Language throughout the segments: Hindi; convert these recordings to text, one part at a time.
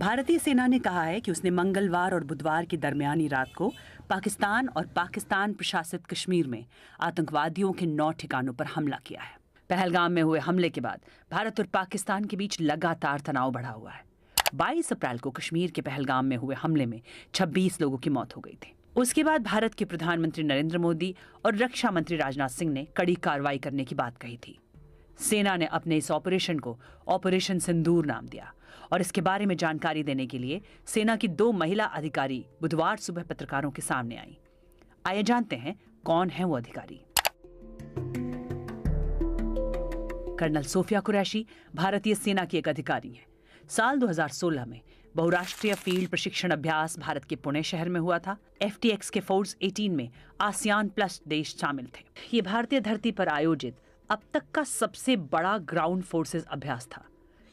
भारतीय सेना ने कहा है कि उसने मंगलवार और बुधवार की दरमियानी रात को पाकिस्तान और पाकिस्तान प्रशासित कश्मीर में आतंकवादियों के 9 ठिकानों पर हमला किया है। पहलगाम में हुए हमले के बाद भारत और पाकिस्तान के बीच लगातार तनाव बढ़ा हुआ है। 22 अप्रैल को कश्मीर के पहलगाम में हुए हमले में 26 लोगों की मौत हो गई थी। उसके बाद भारत के प्रधानमंत्री नरेंद्र मोदी और रक्षा मंत्री राजनाथ सिंह ने कड़ी कार्रवाई करने की बात कही थी। सेना ने अपने इस ऑपरेशन को ऑपरेशन सिंदूर नाम दिया और इसके बारे में जानकारी देने के लिए सेना की 2 महिला अधिकारी बुधवार सुबह पत्रकारों के सामने आई। आइए जानते हैं कौन है वो अधिकारी। कर्नल सोफिया कुरैशी भारतीय सेना की एक अधिकारी हैं। साल 2016 में बहुराष्ट्रीय फील्ड प्रशिक्षण अभ्यास भारत के पुणे शहर में हुआ था। FTX के फोर्स 18 में आसियान प्लस देश शामिल थे। ये भारतीय धरती पर आयोजित अब तक का सबसे बड़ा ग्राउंड फोर्सेस अभ्यास था।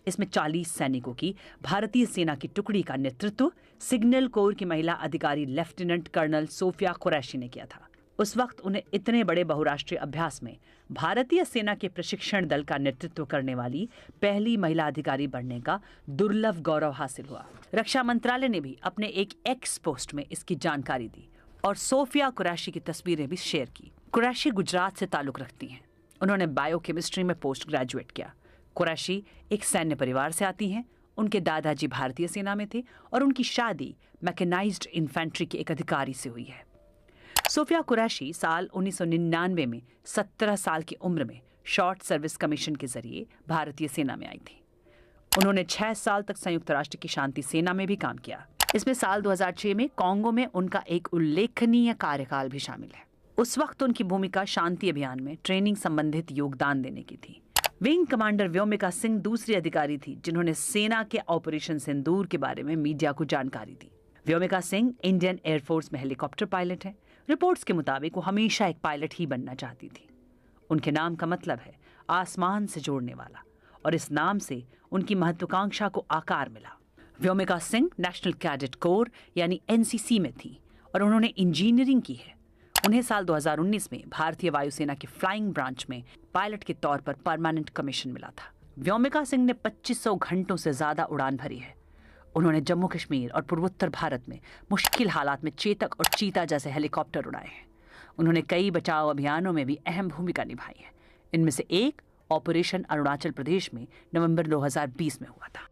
इसमें 40 सैनिकों की भारतीय सेना की टुकड़ी का नेतृत्व सिग्नल कोर की महिला अधिकारी लेफ्टिनेंट कर्नल सोफिया कुरैशी ने किया था। उस वक्त उन्हें इतने बड़े बहुराष्ट्रीय अभ्यास में भारतीय सेना के प्रशिक्षण दल का नेतृत्व करने वाली पहली महिला अधिकारी बनने का दुर्लभ गौरव हासिल हुआ। रक्षा मंत्रालय ने भी अपने एक एक्स पोस्ट में इसकी जानकारी दी और सोफिया कुरैशी की तस्वीरें भी शेयर की। कुरैशी गुजरात से ताल्लुक रखती हैं। उन्होंने बायोकेमिस्ट्री में पोस्ट ग्रेजुएट किया। कुरैशी एक सैन्य परिवार से आती हैं। उनके दादाजी भारतीय सेना में थे और उनकी शादी मैकेनाइज्ड इन्फेंट्री के एक अधिकारी से हुई है। सोफिया कुरैशी साल 1999 में 17 साल की उम्र में शॉर्ट सर्विस कमीशन के जरिए भारतीय सेना में आई थी। उन्होंने 6 साल तक संयुक्त राष्ट्र की शांति सेना में भी काम किया। इसमें साल 2006 में कांगो में उनका एक उल्लेखनीय कार्यकाल भी शामिल है। उस वक्त उनकी भूमिका शांति अभियान में ट्रेनिंग संबंधित योगदान देने की थी। विंग कमांडर व्योमिका सिंह दूसरी अधिकारी थी जिन्होंने सेना के ऑपरेशन सिंदूर के बारे में मीडिया को जानकारी दी। व्योमिका सिंह इंडियन एयरफोर्स में हेलीकॉप्टर पायलट है। रिपोर्ट्स के मुताबिक वो हमेशा एक पायलट ही बनना चाहती थी। उनके नाम का मतलब है आसमान से जोड़ने वाला और इस नाम से उनकी महत्वाकांक्षा को आकार मिला। Vyomika Singh national cadet corps यानी NCC में थी और उन्होंने इंजीनियरिंग की है। उन्हें साल 2019 में भारतीय वायुसेना के फ्लाइंग ब्रांच में पायलट के तौर पर परमानेंट कमीशन मिला था। व्योमिका सिंह ने 2500 घंटों से ज्यादा उड़ान भरी है। उन्होंने जम्मू कश्मीर और पूर्वोत्तर भारत में मुश्किल हालात में चेतक और चीता जैसे हेलीकॉप्टर उड़ाए हैं। उन्होंने कई बचाव अभियानों में भी अहम भूमिका निभाई है। इनमें से एक ऑपरेशन अरुणाचल प्रदेश में नवंबर 2020 में हुआ था।